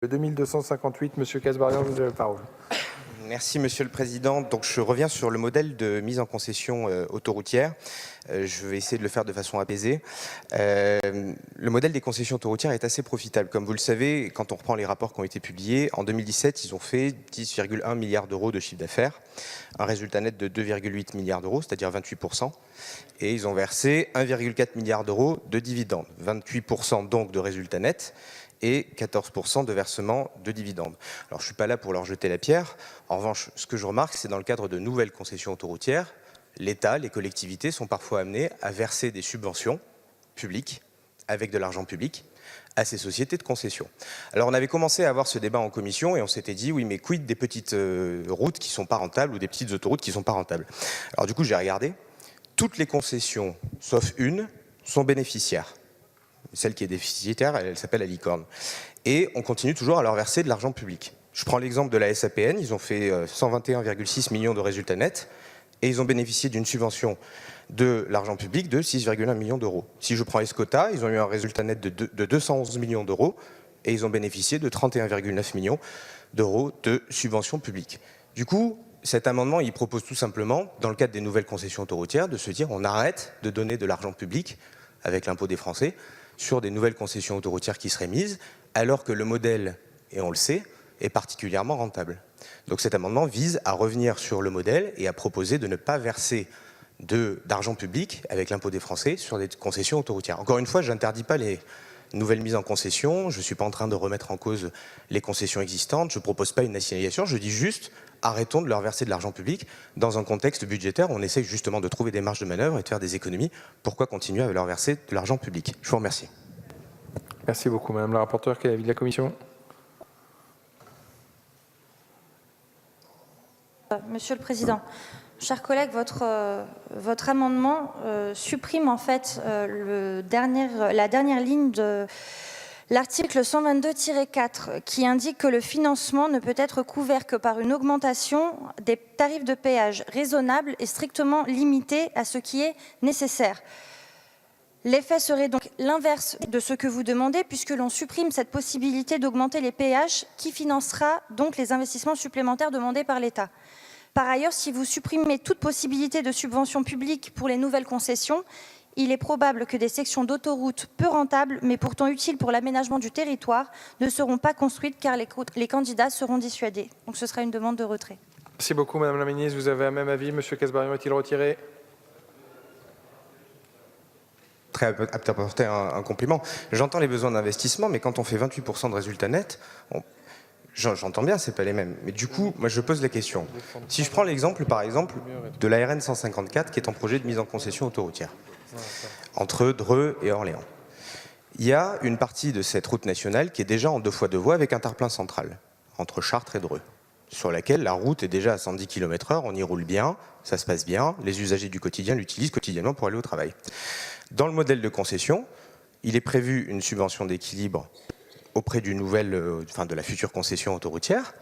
Le 2258, M. Kasbarian, vous avez la parole. Merci Monsieur le Président. Donc je reviens sur le modèle de mise en concession autoroutière. Je vais essayer de le faire de façon apaisée. Le modèle des concessions autoroutières est assez profitable. Comme vous le savez, quand on reprend les rapports qui ont été publiés, en 2017, ils ont fait 10,1 milliards d'euros de chiffre d'affaires, un résultat net de 2,8 milliards d'euros, c'est-à-dire 28%, et ils ont versé 1,4 milliard d'euros de dividendes, 28% donc de résultat net, et 14% de versement de dividendes. Alors je ne suis pas là pour leur jeter la pierre. En revanche, ce que je remarque, c'est dans le cadre de nouvelles concessions autoroutières, l'État, les collectivités sont parfois amenés à verser des subventions publiques, avec de l'argent public, à ces sociétés de concession. Alors on avait commencé à avoir ce débat en commission et on s'était dit, oui mais quid des petites routes qui ne sont pas rentables ou des petites autoroutes qui ne sont pas rentables. Alors du coup j'ai regardé, toutes les concessions, sauf une, sont bénéficiaires. Celle qui est déficitaire, elle s'appelle la licorne. Et on continue toujours à leur verser de l'argent public. Je prends l'exemple de la SAPN, ils ont fait 121,6 millions de résultats nets et ils ont bénéficié d'une subvention de l'argent public de 6,1 millions d'euros. Si je prends Escota, ils ont eu un résultat net de 211 millions d'euros et ils ont bénéficié de 31,9 millions d'euros de subventions publiques. Du coup, cet amendement, il propose tout simplement, dans le cadre des nouvelles concessions autoroutières, de se dire on arrête de donner de l'argent public avec l'impôt des Français sur des nouvelles concessions autoroutières qui seraient mises, alors que le modèle, et on le sait, est particulièrement rentable. Donc cet amendement vise à revenir sur le modèle et à proposer de ne pas verser d'argent public avec l'impôt des Français sur des concessions autoroutières. Encore une fois, je n'interdis pas les nouvelles mises en concession, je ne suis pas en train de remettre en cause les concessions existantes, je ne propose pas une nationalisation, je dis juste arrêtons de leur verser de l'argent public dans un contexte budgétaire où on essaye justement de trouver des marges de manœuvre et de faire des économies. Pourquoi continuer à leur verser de l'argent public? Je vous remercie. Merci beaucoup, Madame la rapporteure. Quel est l'avis de la Commission? Monsieur le Président, chers collègues, votre amendement supprime en fait la dernière ligne de l'article 122-4 qui indique que le financement ne peut être couvert que par une augmentation des tarifs de péage raisonnable et strictement limitée à ce qui est nécessaire. L'effet serait donc l'inverse de ce que vous demandez puisque l'on supprime cette possibilité d'augmenter les péages qui financera donc les investissements supplémentaires demandés par l'État. Par ailleurs, si vous supprimez toute possibilité de subvention publique pour les nouvelles concessions, il est probable que des sections d'autoroutes peu rentables, mais pourtant utiles pour l'aménagement du territoire, ne seront pas construites car les candidats seront dissuadés. Donc ce sera une demande de retrait. Merci beaucoup, Madame la Ministre. Vous avez un même avis. Monsieur Kasbarian est-il retiré? Très apte à apporter un compliment. J'entends les besoins d'investissement, mais quand on fait 28% de résultats nets, j'entends bien, c'est pas les mêmes. Mais du coup, moi je pose la question. Si je prends l'exemple, par exemple, de la RN 154, qui est en projet de mise en concession autoroutière, entre Dreux et Orléans. Il y a une partie de cette route nationale qui est déjà en 2 fois 2 voies avec un terre-plein central, entre Chartres et Dreux, sur laquelle la route est déjà à 110 km/h, on y roule bien, ça se passe bien, les usagers du quotidien l'utilisent quotidiennement pour aller au travail. Dans le modèle de concession, il est prévu une subvention d'équilibre auprès de la future concession autoroutière,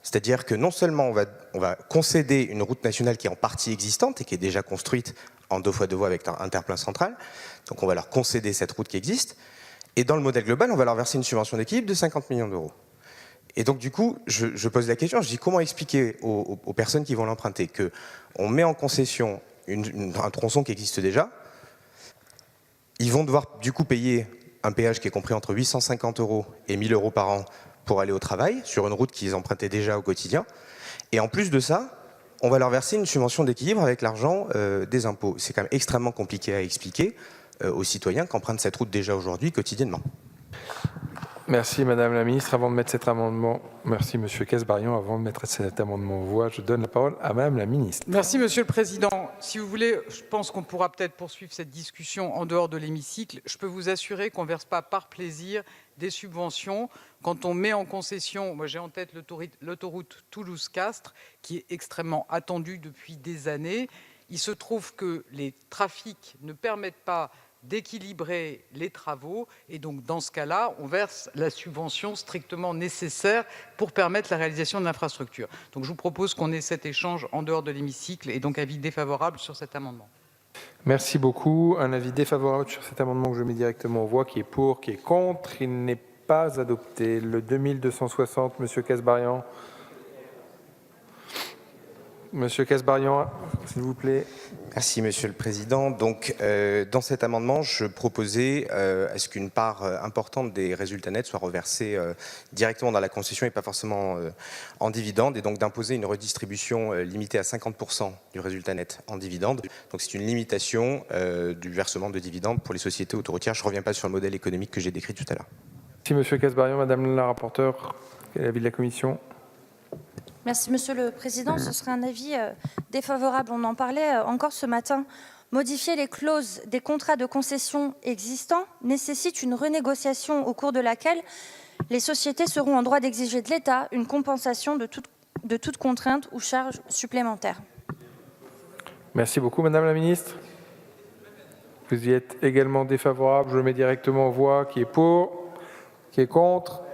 c'est-à-dire que non seulement on va concéder une route nationale qui est en partie existante et qui est déjà construite en 2 fois 2 voies avec un terre-plein central, donc on va leur concéder cette route qui existe, et dans le modèle global, on va leur verser une subvention d'équilibre de 50 millions d'euros. Et donc du coup, je pose la question, je dis comment expliquer aux personnes qui vont l'emprunter qu'on met en concession un tronçon qui existe déjà, ils vont devoir du coup payer un péage qui est compris entre 850 € et 1000 € par an pour aller au travail, sur une route qu'ils empruntaient déjà au quotidien. Et en plus de ça, on va leur verser une subvention d'équilibre avec l'argent des impôts. C'est quand même extrêmement compliqué à expliquer aux citoyens qui empruntent cette route déjà aujourd'hui quotidiennement. Merci Madame la Ministre. Avant de mettre cet amendement, merci Monsieur Kasbarian. Avant de mettre cet amendement en voix, je donne la parole à Madame la Ministre. Merci Monsieur le Président. Si vous voulez, je pense qu'on pourra peut-être poursuivre cette discussion en dehors de l'hémicycle. Je peux vous assurer qu'on ne verse pas par plaisir des subventions. Quand on met en concession, moi j'ai en tête l'autoroute Toulouse-Castres, qui est extrêmement attendue depuis des années. Il se trouve que les trafics ne permettent pas d'équilibrer les travaux et donc dans ce cas-là, on verse la subvention strictement nécessaire pour permettre la réalisation de l'infrastructure. Donc je vous propose qu'on ait cet échange en dehors de l'hémicycle et donc avis défavorable sur cet amendement. Merci beaucoup. Un avis défavorable sur cet amendement que je mets directement aux voix. Qui est pour, qui est contre? Il n'est pas adopté. Le 2260, Monsieur Kasbarian. Monsieur Kasbarian, s'il vous plaît. Merci, Monsieur le Président. Donc, dans cet amendement, je proposais à ce qu'une part importante des résultats nets soit reversée directement dans la concession et pas forcément en dividende, et donc d'imposer une redistribution limitée à 50% du résultat net en dividende. Donc, c'est une limitation du versement de dividendes pour les sociétés autoroutières. Je ne reviens pas sur le modèle économique que j'ai décrit tout à l'heure. Merci, Monsieur Kasbarian. Madame la rapporteure, quel est l'avis de la Commission ? Merci, Monsieur le Président. Ce serait un avis défavorable. On en parlait encore ce matin. Modifier les clauses des contrats de concession existants nécessite une renégociation au cours de laquelle les sociétés seront en droit d'exiger de l'État une compensation de toute contrainte ou charge supplémentaire. Merci beaucoup, Madame la Ministre. Vous y êtes également défavorable. Je le mets directement aux voix. Qui est pour ? Qui est contre ?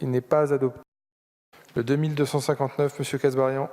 Il n'est pas adopté. Le 2259, Monsieur Kasbarian.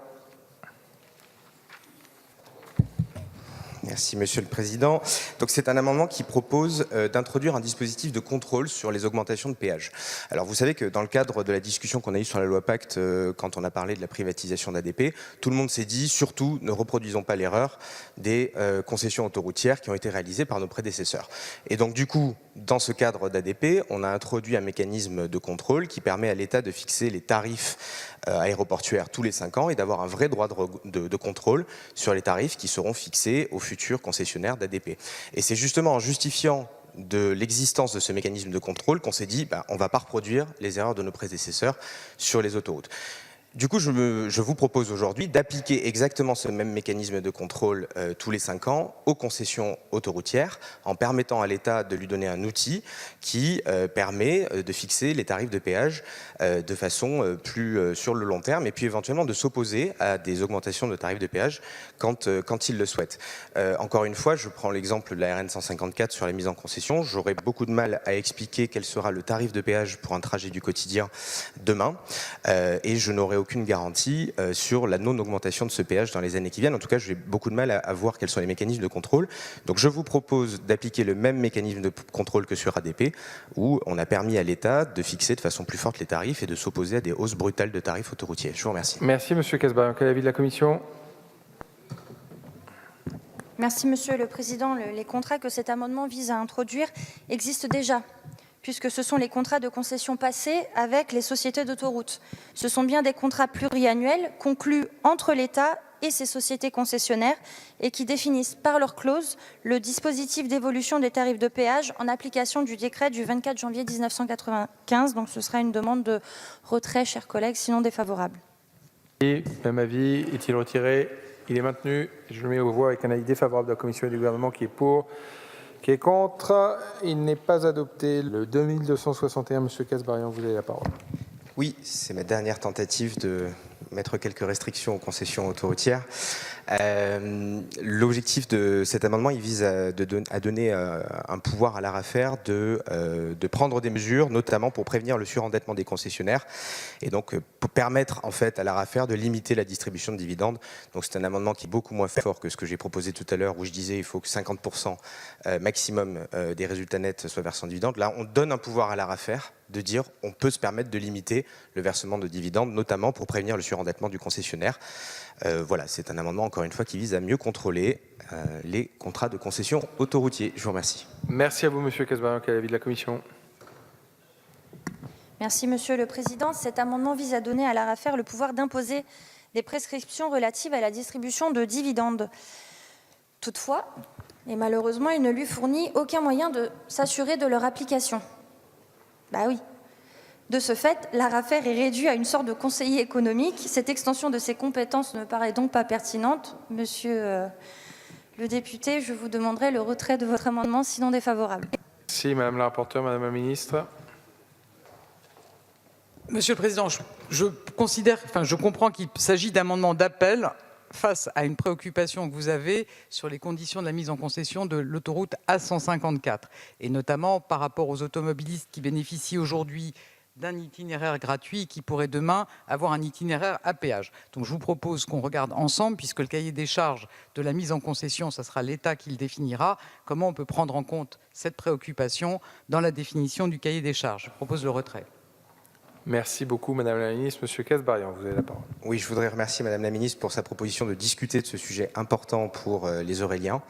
Merci, Monsieur le Président. Donc, c'est un amendement qui propose d'introduire un dispositif de contrôle sur les augmentations de péage. Alors, vous savez que dans le cadre de la discussion qu'on a eue sur la loi Pacte, quand on a parlé de la privatisation d'ADP, tout le monde s'est dit, surtout, ne reproduisons pas l'erreur des concessions autoroutières qui ont été réalisées par nos prédécesseurs. Et donc, du coup, dans ce cadre d'ADP, on a introduit un mécanisme de contrôle qui permet à l'État de fixer les tarifs aéroportuaires tous les 5 ans et d'avoir un vrai droit de contrôle sur les tarifs qui seront fixés aux futurs concessionnaires d'ADP. Et c'est justement en justifiant de l'existence de ce mécanisme de contrôle qu'on s'est dit on ne va pas reproduire les erreurs de nos prédécesseurs sur les autoroutes. Du coup, je vous propose aujourd'hui d'appliquer exactement ce même mécanisme de contrôle tous les 5 ans aux concessions autoroutières en permettant à l'État de lui donner un outil qui permet de fixer les tarifs de péage de façon plus sur le long terme et puis éventuellement de s'opposer à des augmentations de tarifs de péage quand il le souhaite. Encore une fois, je prends l'exemple de la RN 154 sur la mise en concession. J'aurai beaucoup de mal à expliquer quel sera le tarif de péage pour un trajet du quotidien demain et je n'aurai aucune garantie sur la non-augmentation de ce péage dans les années qui viennent. En tout cas, j'ai beaucoup de mal à voir quels sont les mécanismes de contrôle. Donc, je vous propose d'appliquer le même mécanisme de contrôle que sur ADP, où on a permis à l'État de fixer de façon plus forte les tarifs et de s'opposer à des hausses brutales de tarifs autoroutiers. Je vous remercie. Merci, Monsieur Kasbarian. Quel est l'avis de la Commission ? Merci, Monsieur le Président. Les contrats que cet amendement vise à introduire existent déjà, puisque ce sont les contrats de concession passés avec les sociétés d'autoroutes. Ce sont bien des contrats pluriannuels conclus entre l'État et ses sociétés concessionnaires et qui définissent par leurs clauses le dispositif d'évolution des tarifs de péage en application du décret du 24 janvier 1995. Donc ce sera une demande de retrait, chers collègues, sinon défavorable. Et même avis, est-il retiré ? Il est maintenu. Je le mets aux voix avec un avis défavorable de la Commission et du Gouvernement qui est pour. Qui est contre? Il n'est pas adopté. Le 2261, Monsieur Kasbarian, vous avez la parole. Oui, c'est ma dernière tentative de mettre quelques restrictions aux concessions autoroutières. L'objectif de cet amendement, il vise à donner un pouvoir à l'ARAFER de prendre des mesures, notamment pour prévenir le surendettement des concessionnaires et donc pour permettre en fait à l'ARAFER de limiter la distribution de dividendes. Donc c'est un amendement qui est beaucoup moins fort que ce que j'ai proposé tout à l'heure où je disais il faut que 50% maximum des résultats nets soient versés en dividendes. Là, on donne un pouvoir à l'ARAFER de dire on peut se permettre de limiter le versement de dividendes, notamment pour prévenir le surendettement du concessionnaire. Voilà, c'est un amendement, encore une fois, qui vise à mieux contrôler les contrats de concession autoroutiers. Je vous remercie. Merci à vous, Monsieur Kasbarian. Quel est l'avis de la Commission ? Merci, Monsieur le Président. Cet amendement vise à donner à l'ARAFER le pouvoir d'imposer des prescriptions relatives à la distribution de dividendes. Toutefois, et malheureusement, il ne lui fournit aucun moyen de s'assurer de leur application. Bah oui. De ce fait, l'ARAFER est réduit à une sorte de conseiller économique. Cette extension de ses compétences ne me paraît donc pas pertinente. Monsieur le député, je vous demanderai le retrait de votre amendement, sinon défavorable. Merci, Madame la rapporteure, Madame la ministre. Monsieur le Président, je comprends qu'il s'agit d'amendements d'appel face à une préoccupation que vous avez sur les conditions de la mise en concession de l'autoroute A154, et notamment par rapport aux automobilistes qui bénéficient aujourd'hui d'un itinéraire gratuit qui pourrait demain avoir un itinéraire à péage. Donc je vous propose qu'on regarde ensemble, puisque le cahier des charges de la mise en concession, ça sera l'État qui le définira, comment on peut prendre en compte cette préoccupation dans la définition du cahier des charges. Je propose le retrait. Merci beaucoup, Madame la Ministre. Monsieur Kasbarian, vous avez la parole. Oui, je voudrais remercier Madame la Ministre pour sa proposition de discuter de ce sujet important pour les Auréliens.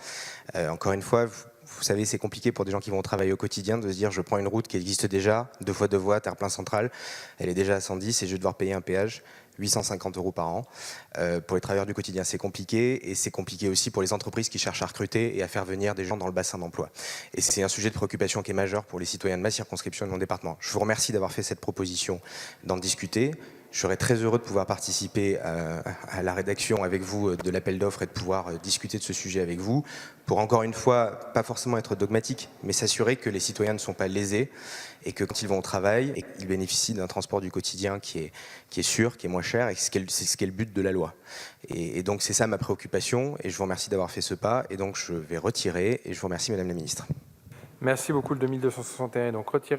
Encore une fois, vous savez, c'est compliqué pour des gens qui vont travailler au quotidien de se dire je prends une route qui existe déjà, 2 fois 2 voies, terre-plein central, elle est déjà à 110 et je vais devoir payer un péage 850 € par an. Pour les travailleurs du quotidien, c'est compliqué, et c'est compliqué aussi pour les entreprises qui cherchent à recruter et à faire venir des gens dans le bassin d'emploi. Et c'est un sujet de préoccupation qui est majeur pour les citoyens de ma circonscription et de mon département. Je vous remercie d'avoir fait cette proposition, d'en discuter. Je serais très heureux de pouvoir participer à la rédaction avec vous de l'appel d'offres et de pouvoir discuter de ce sujet avec vous pour, encore une fois, pas forcément être dogmatique, mais s'assurer que les citoyens ne sont pas lésés et que quand ils vont au travail, ils bénéficient d'un transport du quotidien qui est sûr, qui est moins cher, et c'est ce qui est le but de la loi. Et donc c'est ça ma préoccupation, et je vous remercie d'avoir fait ce pas, et donc je vais retirer, et je vous remercie Madame la Ministre. Merci beaucoup. Le 2261 est donc retiré.